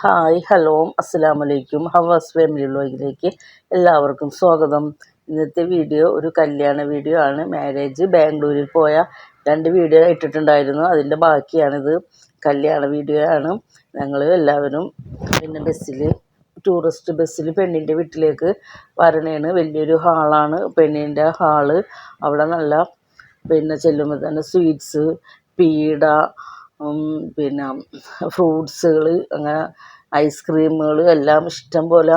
Hi hello അസ്സലാമലൈക്കും. ഹവാസ് family വ്ളോഗിലേക്ക് എല്ലാവർക്കും സ്വാഗതം. ഇന്നത്തെ വീഡിയോ ഒരു കല്യാണ വീഡിയോ ആണ്. മാരേജ് ബാംഗ്ലൂരിൽ പോയ 2 വീഡിയോ ഇട്ടിട്ടുണ്ടായിരുന്നു. അതിൻ്റെ ബാക്കിയാണിത്. കല്യാണ വീഡിയോ ആണ്. ഞങ്ങൾ എല്ലാവരും ടൂറിസ്റ്റ് ബസ്സിൽ പെണ്ണിൻ്റെ വീട്ടിലേക്ക് വരണേണ്. വലിയൊരു ഹാളാണ് പെണ്ണിൻ്റെ ഹാള്. അവിടെ നല്ല ചെല്ലുമ്പോൾ തന്നെ സ്വീറ്റ്സ്, പീട, പിന്നെ ഫ്രൂട്ട്സുകൾ, അങ്ങനെ ഐസ്ക്രീമുകൾ എല്ലാം ഇഷ്ടം പോലെ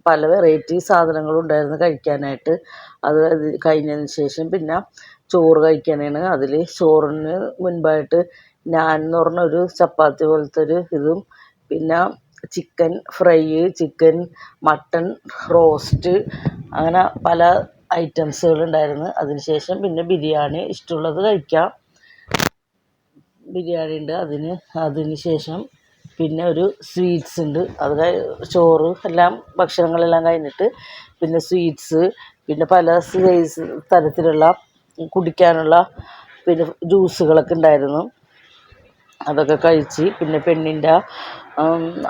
പല വെറൈറ്റി സാധനങ്ങളുണ്ടായിരുന്നു കഴിക്കാനായിട്ട്. അത് കഴിഞ്ഞതിന് ശേഷം പിന്നെ ചോറ് കഴിക്കാനാണ്. അതിൽ ചോറിന് മുൻപായിട്ട് നാൻ എന്ന് പറഞ്ഞൊരു ചപ്പാത്തി പോലത്തെ ഒരു ഇതും, പിന്നെ chicken fry, chicken mutton roast, അങ്ങനെ പല ഐറ്റംസുകളുണ്ടായിരുന്നു. അതിന് ശേഷം പിന്നെ ബിരിയാണി, ഇഷ്ടമുള്ളത് കഴിക്കാം. ബിരിയാണി ഉണ്ട്. അതിന് ശേഷം പിന്നെ ഒരു സ്വീറ്റ്സ് ഉണ്ട്. ചോറ് എല്ലാം ഭക്ഷണങ്ങളെല്ലാം കഴിഞ്ഞിട്ട് പിന്നെ സ്വീറ്റ്സ്, പിന്നെ പല സൈസ് തരത്തിലുള്ള കുടിക്കാനുള്ള പിന്നെ ജ്യൂസുകളൊക്കെ ഉണ്ടായിരുന്നു. അതൊക്കെ കഴിച്ച് പിന്നെ പെണ്ണിൻ്റെ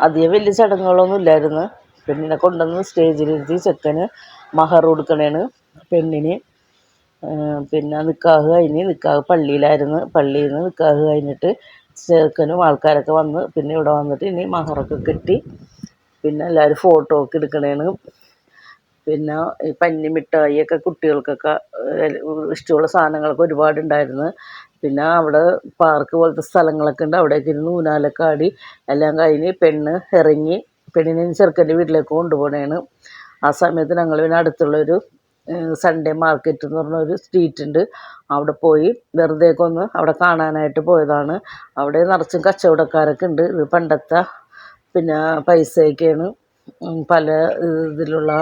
അധികം വലിയ ചടങ്ങുകളൊന്നും ഇല്ലായിരുന്നു. പെണ്ണിനെ കൊണ്ടുവന്ന് സ്റ്റേജിലിരുത്തി ചെക്കന് മഹർ കൊടുക്കണേണ് പെണ്ണിന്. പിന്നെ നിക്കാഹ് പള്ളിയിലായിരുന്നു. പള്ളിയിൽ നിന്ന് നിക്കാഹ് കഴിഞ്ഞിട്ട് ചെറുക്കനും ആൾക്കാരൊക്കെ വന്ന് പിന്നെ ഇവിടെ വന്നിട്ട് ഇനി മഹറൊക്കെ കെട്ടി പിന്നെ എല്ലാവരും ഫോട്ടോ ഒക്കെ എടുക്കണേണ്. പിന്നെ ഈ പഞ്ഞി മിഠായിയൊക്കെ കുട്ടികൾക്കൊക്കെ ഇഷ്ടമുള്ള സാധനങ്ങളൊക്കെ ഒരുപാടുണ്ടായിരുന്നു. പിന്നെ അവിടെ പാർക്ക് പോലത്തെ സ്ഥലങ്ങളൊക്കെ ഉണ്ട്. അവിടേക്ക് ഇരുന്ന് ഊഞ്ഞാലൊക്കെ ആടി എല്ലാം കഴിഞ്ഞ് പെണ്ണ് ഇറങ്ങി. പെണ്ണിനെ ചെറുക്കൻ്റെ വീട്ടിലേക്ക് കൊണ്ടുപോകണേണ്. ആ സമയത്ത് ഞങ്ങൾ പിന്നെ അടുത്തുള്ളൊരു സൺഡേ മാർക്കറ്റ് എന്ന് പറഞ്ഞൊരു സ്ട്രീറ്റ് ഉണ്ട്. അവിടെ പോയി വെറുതെയൊക്കെ അവിടെ കാണാനായിട്ട് പോയതാണ്. അവിടെ നിറച്ചും കച്ചവടക്കാരൊക്കെ ഉണ്ട്. ഇത് പണ്ടത്തെ പിന്നെ പൈസയൊക്കെയാണ്. പല ഇതിലുള്ള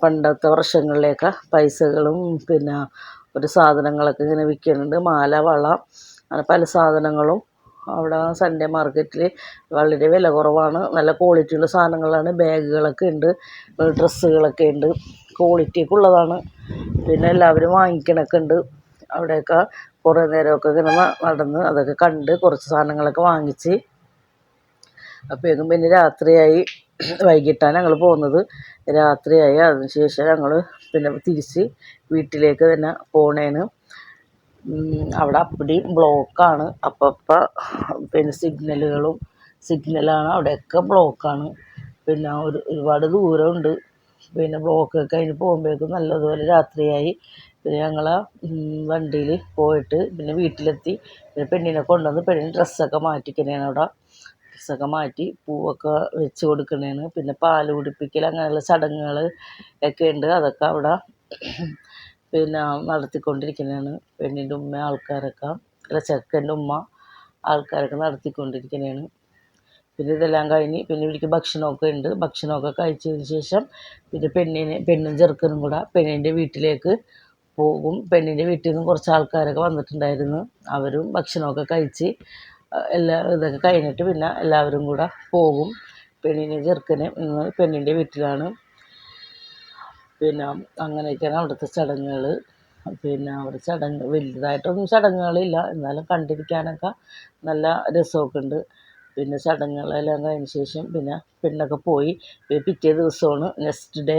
പണ്ടത്തെ വർഷങ്ങളിലേക്ക് പൈസകളും പിന്നെ ഒരു സാധനങ്ങളൊക്കെ ഇങ്ങനെ വിൽക്കുന്നുണ്ട്. മാല, വള, അങ്ങനെ പല സാധനങ്ങളും അവിടെ സൺഡേ മാർക്കറ്റിൽ വളരെ വില കുറവാണ്. നല്ല ക്വാളിറ്റിയുള്ള സാധനങ്ങളാണ്. ബാഗുകളൊക്കെ ഉണ്ട്, ഡ്രസ്സുകളൊക്കെ ഉണ്ട്, ക്വാളിറ്റിയൊക്കെ ഉള്ളതാണ്. പിന്നെ എല്ലാവരും വാങ്ങിക്കണൊക്കെ ഉണ്ട്. അവിടെയൊക്കെ കുറേ നേരമൊക്കെ ഇങ്ങനെ നടന്ന് അതൊക്കെ കണ്ട് കുറച്ച് സാധനങ്ങളൊക്കെ വാങ്ങിച്ച് അപ്പോഴേക്കും പിന്നെ രാത്രിയായി. വൈകിട്ടാണ് ഞങ്ങൾ പോകുന്നത്. രാത്രിയായി. അതിനുശേഷം ഞങ്ങൾ പിന്നെ തിരിച്ച് വീട്ടിലേക്ക് തന്നെ പോണേന്. അവിടെ അപ്പടി ബ്ലോക്കാണ്. അപ്പം പിന്നെ സിഗ്നലാണ്. അവിടെയൊക്കെ ബ്ലോക്കാണ്. പിന്നെ ഒരുപാട് ദൂരമുണ്ട്. പിന്നെ ബ്ലോക്കൊക്കെ കഴിഞ്ഞ് പോകുമ്പോഴേക്കും നല്ലതുപോലെ രാത്രിയായി. പിന്നെ ഞങ്ങൾ വണ്ടിയിൽ പോയിട്ട് പിന്നെ വീട്ടിലെത്തി. പിന്നെ പെണ്ണിനെ കൊണ്ടുവന്ന് പെണ്ണിന് ഡ്രസ്സൊക്കെ മാറ്റിക്കണേണ്. അവിടെ ഡ്രസ്സൊക്കെ മാറ്റി പൂവൊക്കെ വെച്ച് കൊടുക്കണേണ്. പിന്നെ പാല് കുടിപ്പിക്കൽ, അങ്ങനെയുള്ള ചടങ്ങുകൾ ഒക്കെ ഉണ്ട്. അതൊക്കെ അവിടെ പിന്നെ നടത്തിക്കൊണ്ടിരിക്കുന്നതാണ്. പെണ്ണിൻ്റെ ഉമ്മ ആൾക്കാരൊക്കെ, ചെക്കൻ്റെ ഉമ്മ ആൾക്കാരൊക്കെ നടത്തിക്കൊണ്ടിരിക്കുന്നതാണ്. പിന്നെ ഇതെല്ലാം കഴിഞ്ഞ് പിന്നെ ഇവർക്ക് ഭക്ഷണമൊക്കെ ഉണ്ട്. ഭക്ഷണമൊക്കെ കഴിച്ചതിന് ശേഷം പിന്നെ പെണ്ണും ചെറുക്കനും കൂടെ പെണ്ണിൻ്റെ വീട്ടിലേക്ക് പോകും. പെണ്ണിൻ്റെ വീട്ടിൽ നിന്നും കുറച്ച് ആൾക്കാരൊക്കെ വന്നിട്ടുണ്ടായിരുന്നു. അവരും ഭക്ഷണമൊക്കെ കഴിച്ച് ഇതൊക്കെ കഴിഞ്ഞിട്ട് പിന്നെ എല്ലാവരും കൂടെ പോകും. പെണ്ണിനെ ചെറുക്കനെ പെണ്ണിൻ്റെ വീട്ടിലാണ്. പിന്നെ അങ്ങനെയൊക്കെയാണ് അവിടുത്തെ ചടങ്ങുകൾ. പിന്നെ അവിടെ വലുതായിട്ടൊന്നും ചടങ്ങുകളില്ല, എന്നാലും കണ്ടിരിക്കാനൊക്കെ നല്ല രസമൊക്കെ ഉണ്ട്. പിന്നെ ചടങ്ങുകളെല്ലാം കഴിഞ്ഞ ശേഷം പിന്നെ പെണ്ണൊക്കെ പോയി. പിറ്റേ ദിവസമാണ് നെക്സ്റ്റ് ഡേ.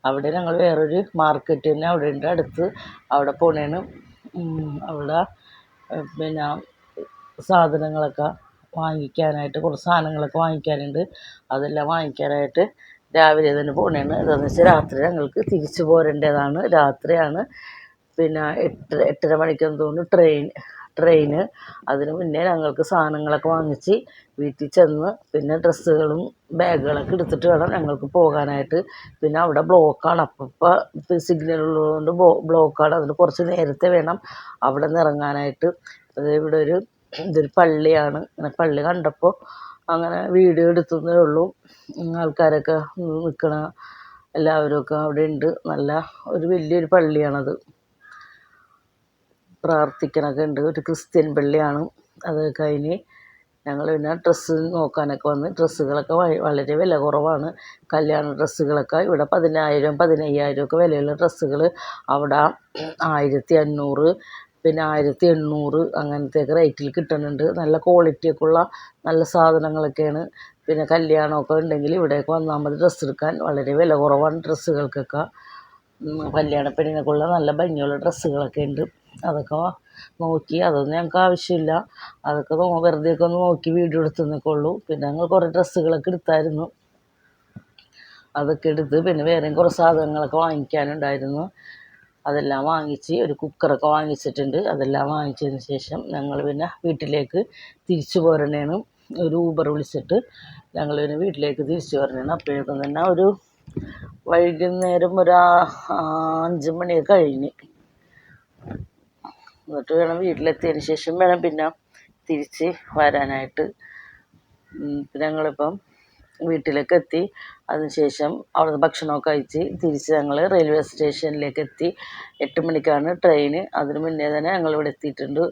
അവിടെ ഞങ്ങൾ വേറൊരു മാർക്കറ്റ് തന്നെ അവിടെ ഉണ്ട് അടുത്ത്. അവിടെ പോണേണ്. അവിടെ പിന്നെ സാധനങ്ങളൊക്കെ വാങ്ങിക്കാനായിട്ട് കുറച്ച് സാധനങ്ങളൊക്കെ വാങ്ങിക്കാനുണ്ട്. അതെല്ലാം വാങ്ങിക്കാനായിട്ട് രാവിലെ തന്നെ പോണേണ്. എന്താണെന്ന് വെച്ചാൽ രാത്രി ഞങ്ങൾക്ക് തിരിച്ചു പോരേണ്ടതാണ്. രാത്രിയാണ്. പിന്നെ 8:30 മണിക്കെന്ന് തോന്നുന്നു ട്രെയിന്. അതിന് മുന്നേ ഞങ്ങൾക്ക് സാധനങ്ങളൊക്കെ വാങ്ങിച്ച് വീട്ടിൽ ചെന്ന് പിന്നെ ഡ്രസ്സുകളും ബാഗുകളൊക്കെ എടുത്തിട്ട് വേണം ഞങ്ങൾക്ക് പോകാനായിട്ട്. പിന്നെ അവിടെ ബ്ലോക്കാണ്. അപ്പം സിഗ്നൽ ഉള്ളതുകൊണ്ട് ബ്ലോക്കാണ്. അതിന് കുറച്ച് നേരത്തെ വേണം അവിടെ നിന്ന് ഇറങ്ങാനായിട്ട്. ഇവിടെ ഇതൊരു പള്ളിയാണ്. അങ്ങനെ പള്ളി കണ്ടപ്പോൾ അങ്ങനെ വീഡിയോ എടുത്തതേ ഉള്ളൂ. ആൾക്കാരൊക്കെ നിൽക്കണ എല്ലാവരുമൊക്കെ അവിടെ ഉണ്ട്. നല്ല ഒരു വലിയൊരു പള്ളിയാണത്. പ്രാർത്ഥിക്കണൊക്കെ ഉണ്ട്. ഒരു ക്രിസ്ത്യൻ പള്ളിയാണ്. അത് കഴിഞ്ഞ് ഞങ്ങൾ പിന്നെ ഡ്രസ്സ് നോക്കാനൊക്കെ വന്ന്. ഡ്രസ്സുകളൊക്കെ വളരെ വില കുറവാണ്. കല്യാണ ഡ്രസ്സുകളൊക്കെ ഇവിടെ 10,000 15,000 ഒക്കെ വിലയുള്ള ഡ്രസ്സുകൾ അവിടെ 1500 പിന്നെ 1800 അങ്ങനത്തെയൊക്കെ റേറ്റിൽ കിട്ടുന്നുണ്ട്. നല്ല ക്വാളിറ്റിയൊക്കെ ഉള്ള നല്ല സാധനങ്ങളൊക്കെയാണ്. പിന്നെ കല്യാണമൊക്കെ ഉണ്ടെങ്കിൽ ഇവിടേക്ക് വന്നാൽ മതി ഡ്രസ്സ് എടുക്കാൻ. വളരെ വില കുറവാണ് ഡ്രസ്സുകൾക്കൊക്കെ. കല്യാണ പെണ്ണിനൊക്കെയുള്ള നല്ല ഭംഗിയുള്ള ഡ്രസ്സുകളൊക്കെ ഉണ്ട്. അതൊക്കെ നോക്കി, അതൊന്നും ഞങ്ങൾക്ക് ആവശ്യമില്ല. അതൊക്കെ വെറുതെയൊക്കെ ഒന്ന് നോക്കി വീഡിയോ എടുത്തെന്നൊക്കെ ഉള്ളൂ. പിന്നെ ഞങ്ങൾ കുറേ ഡ്രസ്സുകളൊക്കെ എടുത്തായിരുന്നു. അതൊക്കെ എടുത്ത് പിന്നെ വേറെയും കുറേ സാധനങ്ങളൊക്കെ വാങ്ങിക്കാനുണ്ടായിരുന്നു. അതെല്ലാം വാങ്ങിച്ച്, ഒരു കുക്കറൊക്കെ വാങ്ങിച്ചിട്ടുണ്ട്. അതെല്ലാം വാങ്ങിച്ചതിന് ശേഷം ഞങ്ങൾ പിന്നെ വീട്ടിലേക്ക് തിരിച്ചു പോരണേണ്. ഒരു ഊബർ വിളിച്ചിട്ട് ഞങ്ങൾ പിന്നെ വീട്ടിലേക്ക് തിരിച്ചു പോരണേണ്. അപ്പോഴേക്കും തന്നെ ഒരു വൈകുന്നേരം ഒരു 5 മണിയൊക്കെ കഴിഞ്ഞ്. എന്നിട്ട് വേണം വീട്ടിലെത്തിയതിന് ശേഷം വേണം പിന്നെ തിരിച്ച് വരാനായിട്ട്. ഞങ്ങളിപ്പം വീട്ടിലേക്ക് എത്തി. അതിനുശേഷം അവിടുന്ന് ഭക്ഷണമൊക്കെ കഴിച്ച് തിരിച്ച് ഞങ്ങൾ റെയിൽവേ സ്റ്റേഷനിലേക്ക് എത്തി. 8 മണിക്കാണ് ട്രെയിന്. അതിന് മുന്നേ തന്നെ ഞങ്ങളിവിടെ എത്തിയിട്ടുണ്ട്.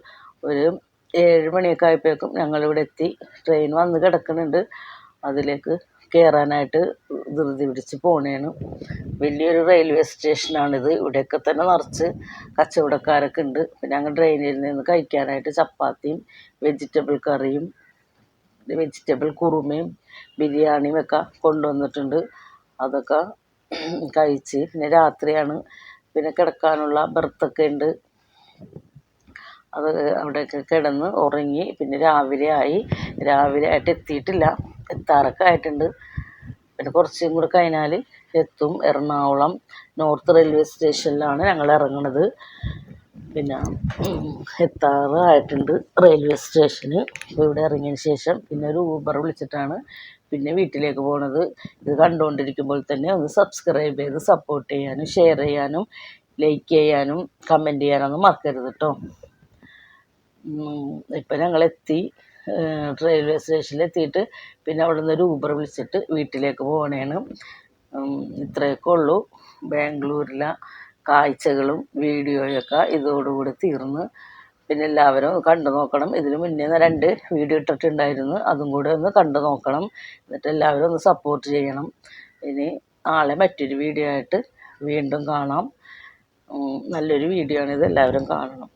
ഒരു 7 മണിയൊക്കെ ആയപ്പോഴേക്കും ഞങ്ങളിവിടെ എത്തി. ട്രെയിൻ വന്ന് കിടക്കുന്നുണ്ട്. അതിലേക്ക് കയറാനായിട്ട് ധൃതി പിടിച്ച് പോണേണ്. വലിയൊരു റെയിൽവേ സ്റ്റേഷനാണിത്. ഇവിടെയൊക്കെ തന്നെ നിറച്ച് കച്ചവടക്കാരൊക്കെ ഉണ്ട്. പിന്നെ ഞങ്ങൾ ട്രെയിനിൽ നിന്ന് കഴിക്കാനായിട്ട് ചപ്പാത്തിയും വെജിറ്റബിൾ കറിയും വെജിറ്റബിൾ കുറുമയും ബിരിയാണിയും ഒക്കെ കൊണ്ടുവന്നിട്ടുണ്ട്. അതൊക്കെ കഴിച്ച് പിന്നെ രാത്രിയാണ്. പിന്നെ കിടക്കാനുള്ള ബെർത്തൊക്കെ ഉണ്ട്. അത് അവിടെയൊക്കെ കിടന്ന് ഉറങ്ങി. പിന്നെ രാവിലെ ആയിട്ട് എത്തിയിട്ടില്ല, എത്താറൊക്കെ ആയിട്ടുണ്ട്. പിന്നെ കുറച്ചും കൂടെ കഴിഞ്ഞാൽ എത്തും. എറണാകുളം നോർത്ത് റെയിൽവേ സ്റ്റേഷനിലാണ് ഞങ്ങൾ ഇറങ്ങുന്നത്. പിന്നെ എത്താറായിട്ടുണ്ട് റെയിൽവേ സ്റ്റേഷന്. അപ്പോൾ ഇവിടെ ഇറങ്ങിയതിന് ശേഷം പിന്നെ ഒരു ഊബർ വിളിച്ചിട്ടാണ് പിന്നെ വീട്ടിലേക്ക് പോണത്. ഇത് കണ്ടുകൊണ്ടിരിക്കുമ്പോൾ തന്നെ ഒന്ന് സബ്സ്ക്രൈബ് ചെയ്ത് സപ്പോർട്ട് ചെയ്യാനും ഷെയർ ചെയ്യാനും ലൈക്ക് ചെയ്യാനും കമൻറ്റ് ചെയ്യാനൊന്നും മറക്കരുത് കേട്ടോ. ഇപ്പം ഞങ്ങളെത്തി റെയിൽവേ സ്റ്റേഷനിലെത്തിയിട്ട് പിന്നെ അവിടെ നിന്ന് ഒരു ഊബർ വിളിച്ചിട്ട് വീട്ടിലേക്ക് പോകണേണ്. ഇത്രയൊക്കെ ഉള്ളൂ. ബാംഗ്ലൂരിലെ കാഴ്ചകളും വീഡിയോയൊക്കെ ഇതോടുകൂടി തീർന്ന്. പിന്നെ എല്ലാവരും കണ്ടു നോക്കണം. ഇതിന് മുന്നേ 2 വീഡിയോ ഇട്ടിട്ടുണ്ടായിരുന്നു. അതും കൂടെ ഒന്ന് കണ്ടു നോക്കണം. എന്നിട്ട് എല്ലാവരും ഒന്ന് സപ്പോർട്ട് ചെയ്യണം. ഇനി നാളെ മറ്റൊരു വീഡിയോ ആയിട്ട് വീണ്ടും കാണാം. നല്ലൊരു വീഡിയോ ആണിത്, എല്ലാവരും കാണണം.